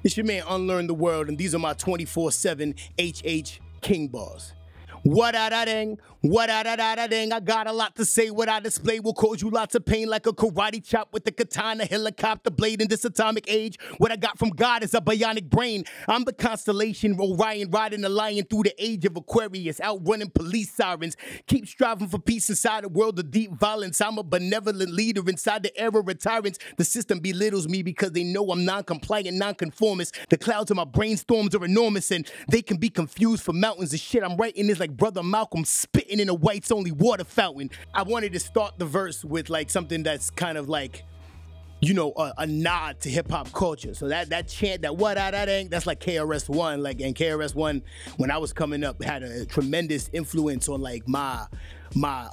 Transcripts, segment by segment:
It's your man Unlearn the World, and these are my 24/7 HH King bars. What-a-da-ding, what-a-da-da-da-ding. I got a lot to say, what I display will cause you lots of pain like a karate chop with the katana, helicopter blade in this atomic age. What I got from God is a bionic brain. I'm the constellation Orion, riding the lion through the age of Aquarius, outrunning police sirens. Keep striving for peace inside a world of deep violence. I'm a benevolent leader inside the era of tyrants. The system belittles me because they know I'm non-compliant, non-conformist. The clouds of my brainstorms are enormous and they can be confused for mountains of shit. I'm writing this like Brother Malcolm spitting in a whites only water fountain. I wanted to start the verse with like something that's kind of like, you know, a nod to hip hop culture. So that chant, that what-a-da-ding, that's like KRS-One. Like, and KRS-One, when I was coming up, had a tremendous influence on like my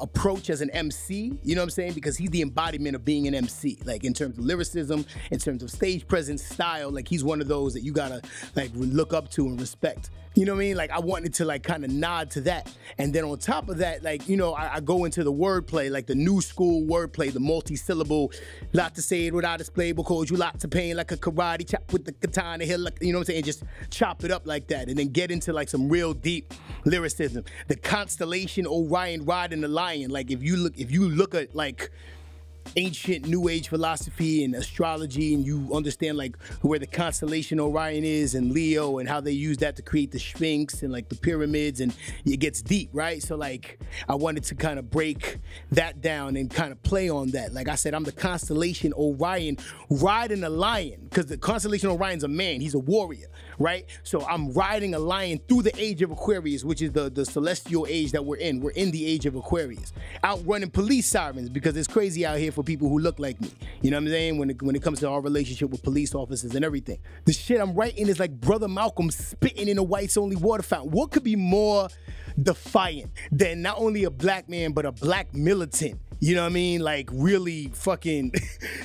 approach as an MC, you know what I'm saying? Because he's the embodiment of being an MC, like in terms of lyricism, in terms of stage presence, style. Like he's one of those that you gotta like look up to and respect. You know what I mean? Like I wanted to like kind of nod to that. And then on top of that, like, you know, I go into the wordplay, like the new school wordplay, the multi-syllable, lot to say it without display because you lot to pain like a karate chop with the katana here, like, you know what I'm saying? Just chop it up like that and then get into like some real deep lyricism. The constellation Orion riding the lion. Like if you look at like ancient new age philosophy and astrology and you understand like where the constellation Orion is and Leo and how they use that to create the Sphinx and like the pyramids, and it gets deep, right? So like I wanted to kind of break that down and kind of play on that. Like I said, I'm the constellation Orion riding a lion, because the constellation Orion's a man, he's a warrior, right? So I'm riding a lion through the age of Aquarius, which is the celestial age that we're in. We're in the age of Aquarius, outrunning police sirens, because it's crazy out here for people who look like me. You know what I'm saying? When it comes to our relationship with police officers and everything. The shit I'm writing is like Brother Malcolm spitting in a whites only water fountain. What could be more defiant than not only a black man, but a black militant? You know what I mean? Like really fucking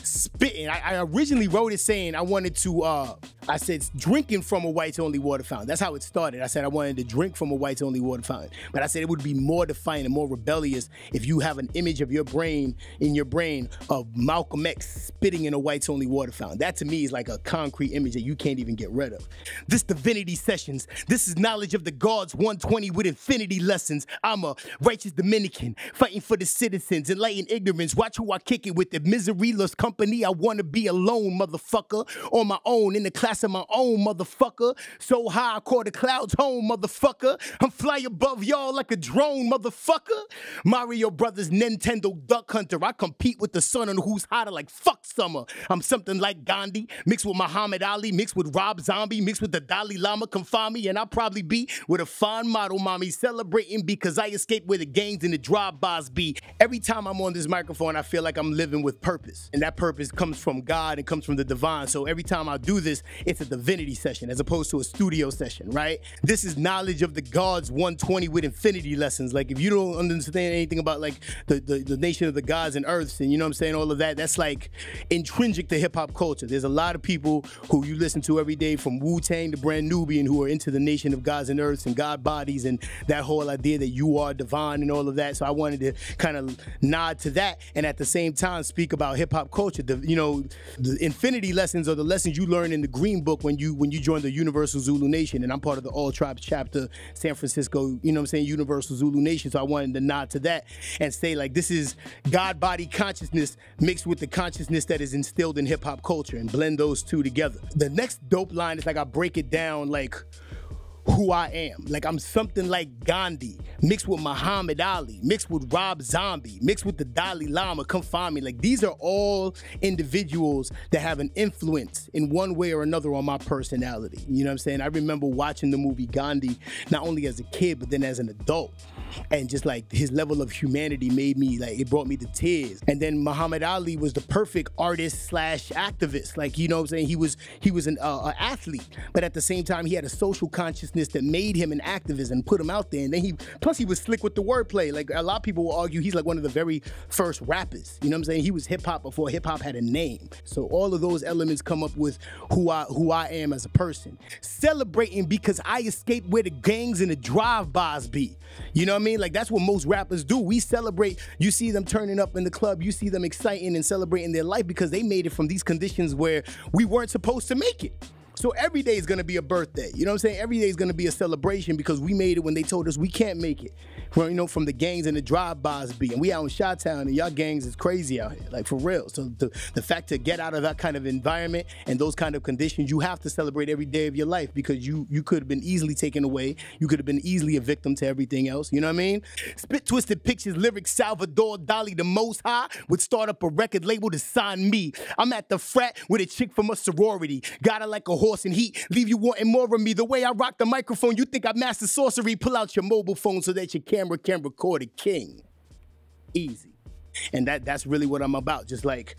spitting. I originally wrote it saying I wanted to, I said drinking from a whites only water fountain. That's how it started. I said I wanted to drink from a whites only water fountain. But I said it would be more defiant and more rebellious if you have an image of your brain, in your brain, of Malcolm X spitting in a whites only water fountain. That to me is like a concrete image that you can't even get rid of. This divinity sessions. This is knowledge of the gods 120 with infinity lessons. I'm a righteous Dominican fighting for the citizens and ignorance. Watch who I kick it with. The miseryless company. I want to be alone, motherfucker. On my own, in the class of my own, motherfucker. So high, I call the clouds home, motherfucker. I'm fly above y'all like a drone, motherfucker. Mario Brothers, Nintendo Duck Hunter. I compete with the sun on who's hotter like fuck summer. I'm something like Gandhi, mixed with Muhammad Ali, mixed with Rob Zombie, mixed with the Dalai Lama. Come find me and I'll probably be with a fine model mommy celebrating because I escaped where the gangs and the drive-bys be. Every time I'm on this microphone, I feel like I'm living with purpose, and that purpose comes from God and comes from the divine. So every time I do this, it's a divinity session as opposed to a studio session, right? This is knowledge of the gods 120 with infinity lessons. Like if you don't understand anything about like the nation of the gods and earths and you know what I'm saying, all of that, that's like intrinsic to hip hop culture. There's a lot of people who you listen to every day, from Wu-Tang to Brand Nubian, who are into the nation of gods and earths and god bodies and that whole idea that you are divine and all of that. So I wanted to kind of nod to that and at the same time speak about hip hop culture. The infinity lessons are the lessons you learn in the Green Book when you join the Universal Zulu Nation, and I'm part of the All Tribes chapter, San Francisco, you know what I'm saying, Universal Zulu Nation. So I wanted to nod to that and say like this is God body consciousness mixed with the consciousness that is instilled in hip hop culture and blend those two together. The next dope line is like I break it down like who I am. Like I'm something like Gandhi, mixed with Muhammad Ali, mixed with Rob Zombie, mixed with the Dalai Lama. Come find me. Like these are all individuals that have an influence in one way or another on my personality. You know what I'm saying? I remember watching the movie Gandhi, not only as a kid, but then as an adult. And just like his level of humanity made me, like it brought me to tears. And then Muhammad Ali was the perfect artist slash activist. Like, you know what I'm saying? He was an athlete, but at the same time, he had a social consciousness that made him an activist and put him out there. And then plus he was slick with the wordplay. Like a lot of people will argue he's like one of the very first rappers. You know what I'm saying? He was hip hop before hip hop had a name. So all of those elements come up with who I am as a person. Celebrating because I escaped where the gangs and the drive-bys be. You know what I mean? Like that's what most rappers do. We celebrate. You see them turning up in the club. You see them exciting and celebrating their life because they made it from these conditions where we weren't supposed to make it. So every day is gonna be a birthday. You know what I'm saying? Every day is gonna be a celebration because we made it when they told us we can't make it. From, you know, from the gangs and the drive-bys be. And we out in Chi-Town and y'all gangs is crazy out here, like for real. So the fact to get out of that kind of environment and those kind of conditions, you have to celebrate every day of your life because you could have been easily taken away. You could have been easily a victim to everything else. You know what I mean? Spit twisted pictures, lyrics, Salvador Dali, the Most High would start up a record label to sign me. I'm at the frat with a chick from a sorority. Got her like a horse in heat, leave you wanting more of me. The way I rock the microphone, you think I master sorcery. Pull out your mobile phone so that your camera can record a king. Easy. And that's really what I'm about. Just like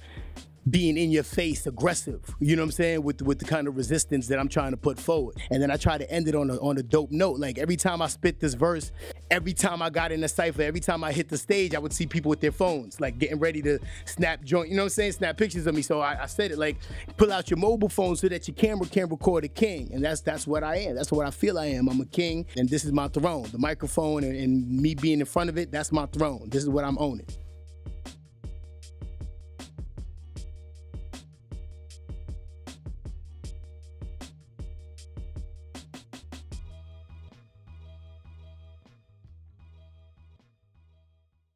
being in your face, aggressive, you know what I'm saying, with the kind of resistance that I'm trying to put forward. And then I try to end it on a dope note. Like every time I spit this verse, every time I got in a cypher, every time I hit the stage, I would see people with their phones, like getting ready to snap joint, you know what I'm saying, snap pictures of me. So I said it like, pull out your mobile phone so that your camera can record a king. And that's what I am. That's what I feel I am. I'm a king, and this is my throne. The microphone and me being in front of it, that's my throne. This is what I'm owning.